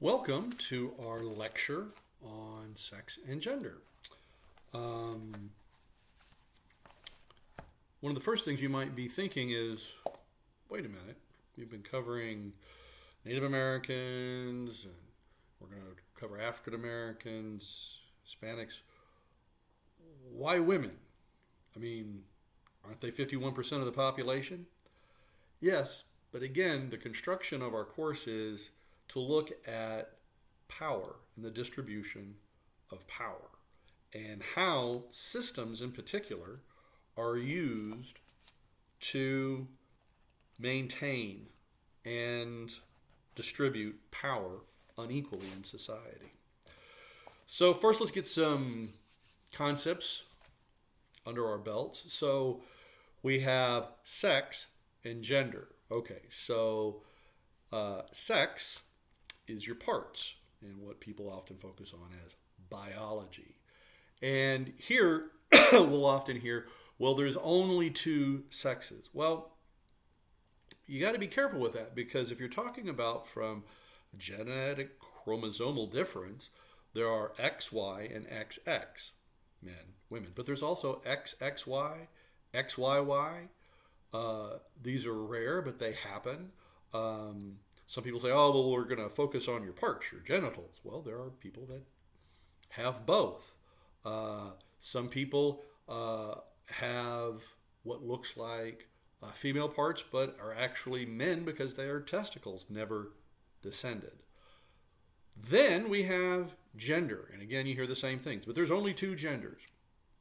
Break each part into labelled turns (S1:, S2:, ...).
S1: Welcome to our lecture on sex and gender. One of the first things you might be thinking is, wait a minute, we've been covering Native Americans, and we're going to cover African Americans, Hispanics. Why women? I mean, aren't they 51% of the population? Yes, but again, the construction of our course is to look at power and the distribution of power and how systems in particular are used to maintain and distribute power unequally in society. So first, let's get some concepts under our belts. So we have sex and gender. Okay, so sex is your parts and what people often focus on as biology. And here we'll often hear, well, there's only two sexes. Well, you got to be careful with that, because if you're talking about from genetic chromosomal difference, there are XY and XX, men, women, but there's also XXY, XYY. These are rare, but they happen. Some people say, oh, well, we're going to focus on your parts, your genitals. Well, there are people that have both. Some people have what looks like female parts, but are actually men because their testicles never descended. Then we have gender. And again, you hear the same things, but there's only two genders.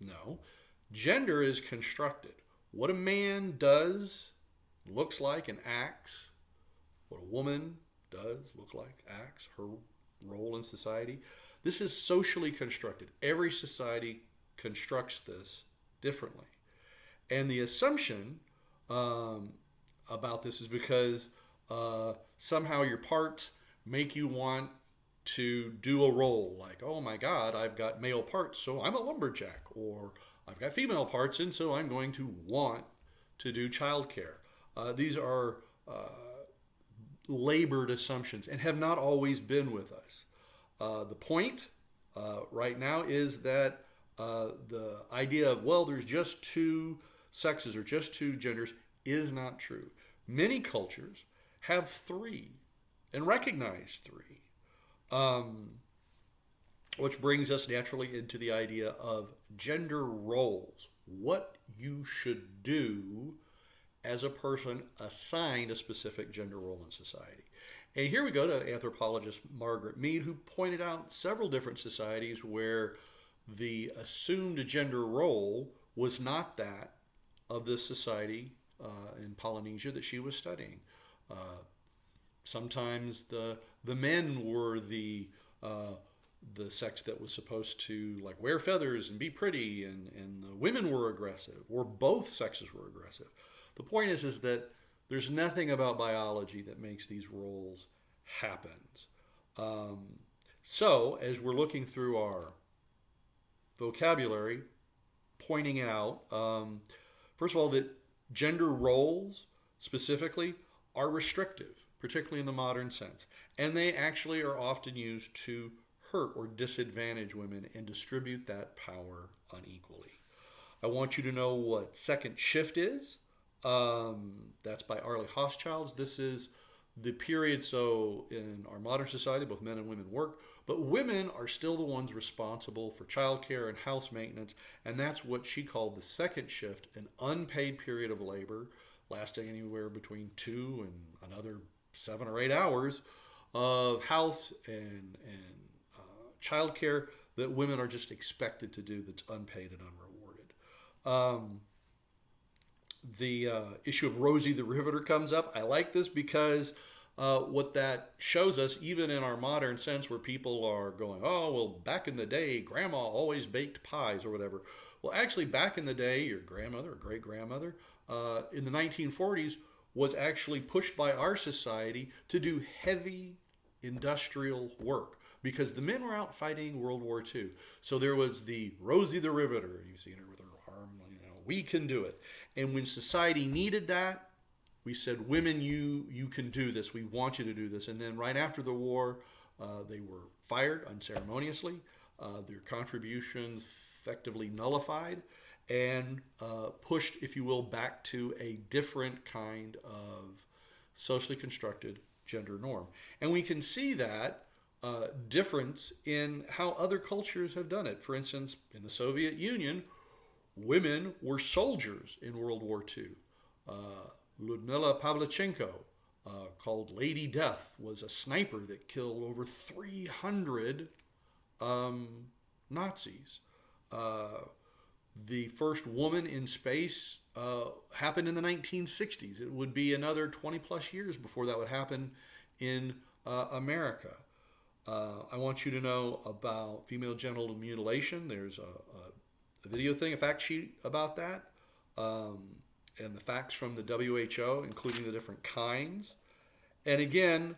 S1: No. Gender is constructed. What a man does, looks like, and acts, what a woman does, look like, acts, her role in society. This is socially constructed. Every society constructs this differently. And the assumption about this is because somehow your parts make you want to do a role. Like, oh my God, I've got male parts, so I'm a lumberjack. Or I've got female parts, and so I'm going to want to do childcare. These are labored assumptions and have not always been with us. The point right now is that the idea of, well, there's just two sexes or just two genders is not true. Many cultures have three and recognize three, which brings us naturally into the idea of gender roles, what you should do as a person assigned a specific gender role in society. And here we go to anthropologist Margaret Mead, who pointed out several different societies where the assumed gender role was not that of this society in Polynesia that she was studying. Sometimes the men were the sex that was supposed to like wear feathers and be pretty, and the women were aggressive, or both sexes were aggressive. The point is that there's nothing about biology that makes these roles happen. So as we're looking through our vocabulary, pointing out, first of all, that gender roles specifically are restrictive, particularly in the modern sense. And they actually are often used to hurt or disadvantage women and distribute that power unequally. I want you to know what second shift is. That's by Arlie Hochschild. This is the period, so in our modern society, both men and women work, but women are still the ones responsible for childcare and house maintenance, and that's what she called the second shift, an unpaid period of labor lasting anywhere between 2 and another 7 or 8 hours of house and childcare that women are just expected to do, that's unpaid and unrewarded. The issue of Rosie the Riveter comes up. I like this because what that shows us, even in our modern sense where people are going, oh, well, back in the day, grandma always baked pies or whatever. Well, actually, back in the day, your grandmother or great-grandmother in the 1940s was actually pushed by our society to do heavy industrial work because the men were out fighting World War II. So there was the Rosie the Riveter. You've seen her with her arm, we can do it. And when society needed that, we said, women, you can do this. We want you to do this. And then right after the war, They were fired unceremoniously, their contributions effectively nullified, and pushed, if you will, back to a different kind of socially constructed gender norm. And we can see that difference in how other cultures have done it. For instance, in the Soviet Union, women were soldiers in World War II. Ludmila Pavlichenko, called Lady Death, was a sniper that killed over 300 Nazis. The first woman in space happened in the 1960s. It would be another 20 plus years before that would happen in America. I want you to know about female genital mutilation. There's a video thing, a fact sheet about that, and the facts from the WHO, including the different kinds. And again,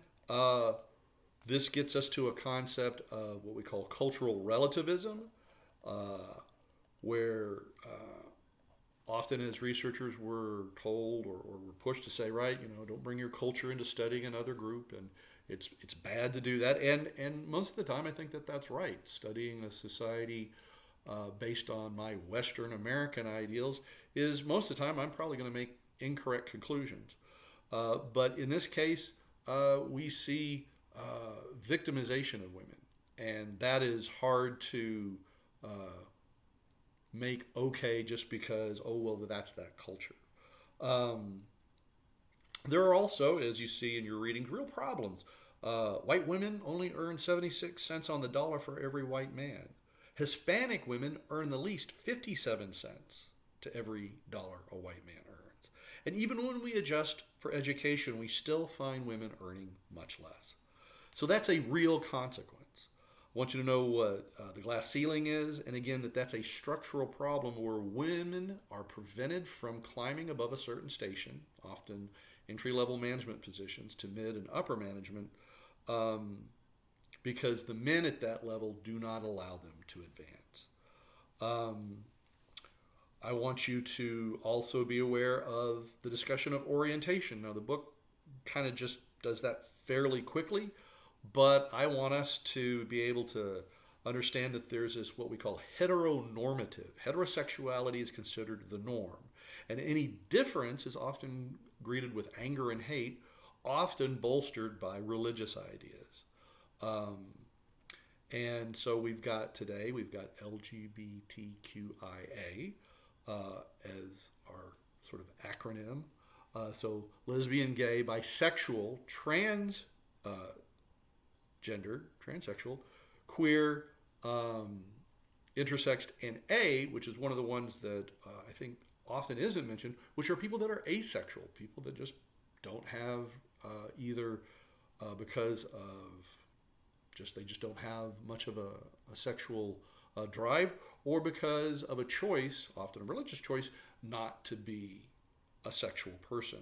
S1: this gets us to a concept of what we call cultural relativism, where often as researchers we're told or we're pushed to say, right, don't bring your culture into studying another group, and it's bad to do that. And most of the time I think that that's right. Studying a society based on my Western American ideals is most of the time I'm probably going to make incorrect conclusions. But in this case, we see victimization of women, and that is hard to make okay just because, oh, well, that's that culture. There are also, as you see in your readings, real problems. White women only earn 76 cents on the dollar for every white man. Hispanic women earn the least 57 cents to every dollar a white man earns. And even when we adjust for education, we still find women earning much less. So that's a real consequence. I want you to know what the glass ceiling is, and again, that's a structural problem where women are prevented from climbing above a certain station, often entry-level management positions to mid and upper management, because the men at that level do not allow them to advance. I want you to also be aware of the discussion of orientation. Now, the book kind of just does that fairly quickly, but I want us to be able to understand that there's this what we call heteronormative. Heterosexuality is considered the norm, and any difference is often greeted with anger and hate, often bolstered by religious ideas. And so we've got LGBTQIA as our sort of acronym. So lesbian, gay, bisexual, gendered, transsexual, queer, intersexed, and A, which is one of the ones that I think often isn't mentioned, which are people that are asexual, people that just don't have either because of they just don't have much of a sexual drive, or because of a choice, often a religious choice, not to be a sexual person.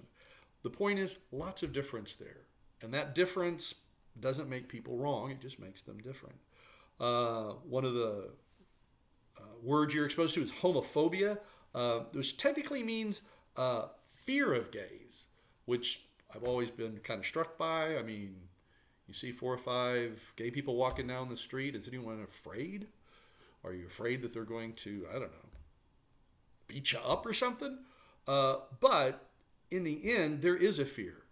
S1: The point is, lots of difference there, and that difference doesn't make people wrong, it just makes them different. One of the words you're exposed to is homophobia, which technically means fear of gays, which I've always been kind of struck by. I mean, you see 4 or 5 gay people walking down the street, is anyone afraid? Are you afraid that they're going to, I don't know, beat you up or something? But in the end, there is a fear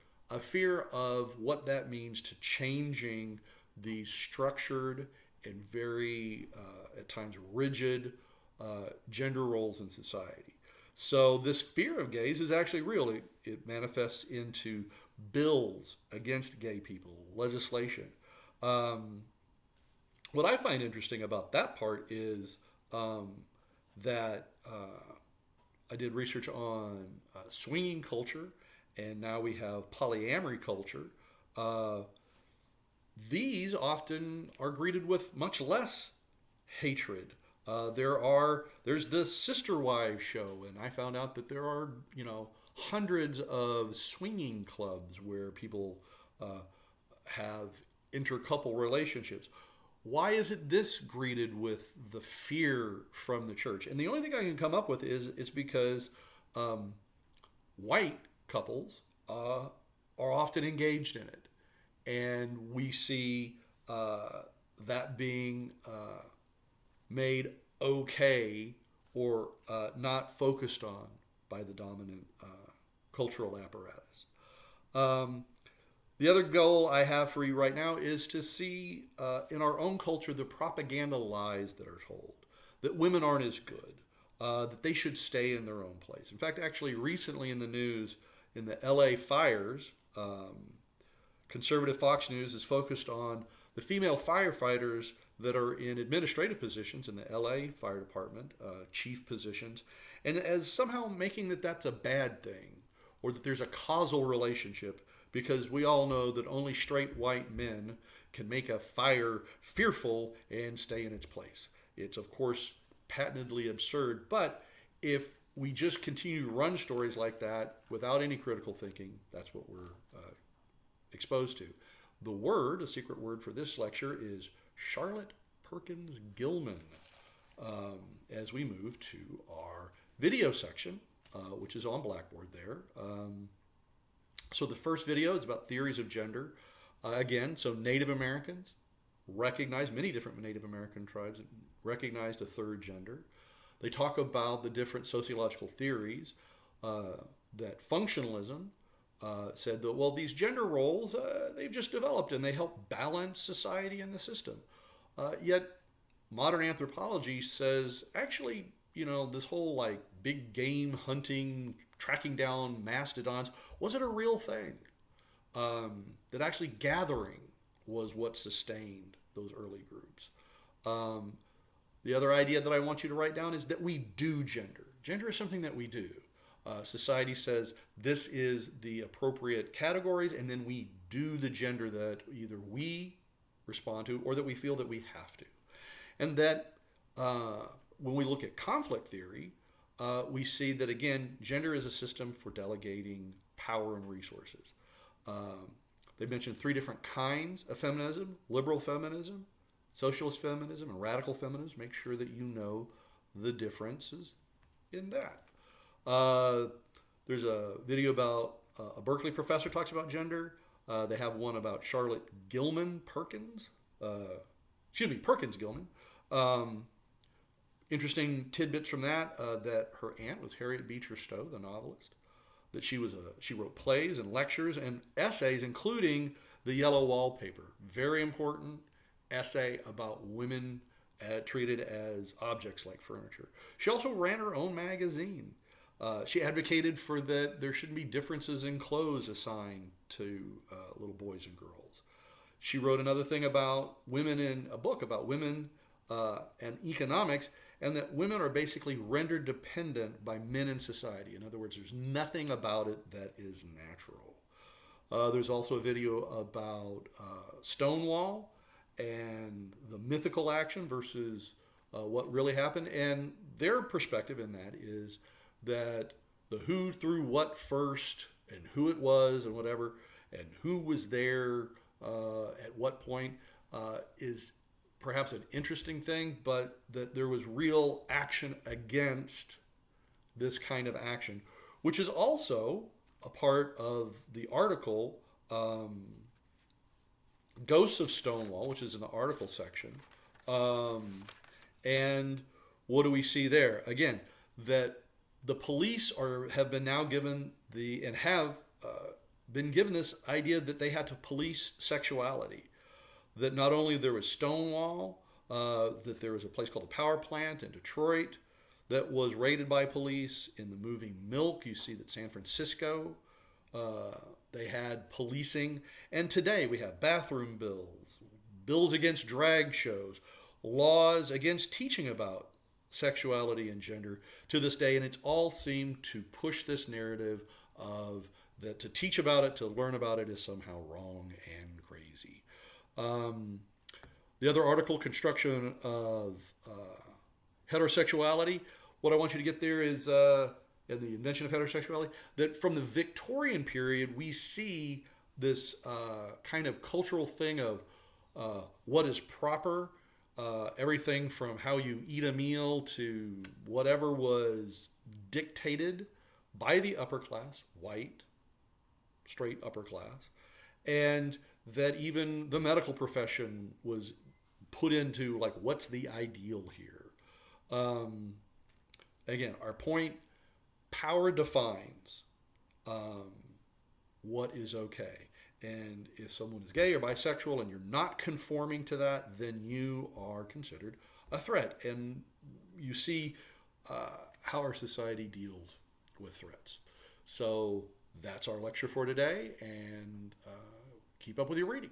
S1: of what that means to changing the structured and very, at times, rigid gender roles in society. So this fear of gays is actually real. It manifests into bills against gay people, legislation. What I find interesting about that part is that I did research on swinging culture, and now we have polyamory culture. These often are greeted with much less hatred. There's the Sister Wives show, and I found out that there are, hundreds of swinging clubs where people have intercouple relationships. Why is it this greeted with the fear from the church? And the only thing I can come up with is because white couples are often engaged in it. And we see that being made okay or not focused on by the dominant cultural apparatus. The other goal I have for you right now is to see in our own culture the propaganda lies that are told, that women aren't as good, that they should stay in their own place. In fact, actually recently in the news, in the LA fires, conservative Fox News is focused on the female firefighters that are in administrative positions in the LA Fire Department, chief positions, and as somehow making that that's a bad thing, or that there's a causal relationship, because we all know that only straight white men can make a fire fearful and stay in its place. It's, of course, patently absurd, but if we just continue to run stories like that without any critical thinking, that's what we're exposed to. The word, a secret word for this lecture, is Charlotte Perkins Gilman, as we move to our video section, which is on Blackboard there. So the first video is about theories of gender. Again, so Native Americans recognize, many different Native American tribes recognized a third gender. They talk about the different sociological theories, that functionalism said that, well, these gender roles, they've just developed and they help balance society and the system. Yet modern anthropology says, actually, this whole like big game hunting, tracking down mastodons, was it a real thing? That actually gathering was what sustained those early groups. The other idea that I want you to write down is that we do gender. Gender is something that we do. Society says this is the appropriate categories, and then we do the gender that either we respond to or that we feel that we have to. And that when we look at conflict theory, we see that, again, gender is a system for delegating power and resources. They mentioned 3 different kinds of feminism: liberal feminism, socialist feminism, and radical feminism. Make sure that you know the differences in that. There's a video about a Berkeley professor talks about gender. They have one about Charlotte Perkins Gilman. Interesting tidbits from that, that her aunt was Harriet Beecher Stowe, the novelist, that she wrote plays and lectures and essays, including The Yellow Wallpaper, very important essay about women treated as objects like furniture. She also ran her own magazine. She advocated for that there shouldn't be differences in clothes assigned to little boys and girls. She wrote another thing about women in a book about women and economics, and that women are basically rendered dependent by men in society. In other words, there's nothing about it that is natural. There's also a video about Stonewall and the mythical action versus what really happened. And their perspective in that is that the who threw what first and who it was and whatever, and who was there at what point is perhaps an interesting thing, but that there was real action against this kind of action, which is also a part of the article Ghosts of Stonewall, which is in the article section. And what do we see there? Again, that the police have been now given been given this idea that they had to police sexuality. That not only there was Stonewall, that there was a place called the Power Plant in Detroit that was raided by police. In the movie Milk, you see that San Francisco, they had policing. And today we have bathroom bills, bills against drag shows, laws against teaching about sexuality and gender to this day. And it's all seemed to push this narrative of that to teach about it, to learn about it is somehow wrong and crazy. The other article, Construction of Heterosexuality, what I want you to get there is in the invention of heterosexuality, that from the Victorian period, we see this kind of cultural thing of what is proper, everything from how you eat a meal to whatever was dictated by the upper class, white, straight upper class. And that even the medical profession was put into, like, what's the ideal here? Again, our point, power defines what is okay. And if someone is gay or bisexual and you're not conforming to that, then you are considered a threat. And you see how our society deals with threats. So that's our lecture for today, and keep up with your reading.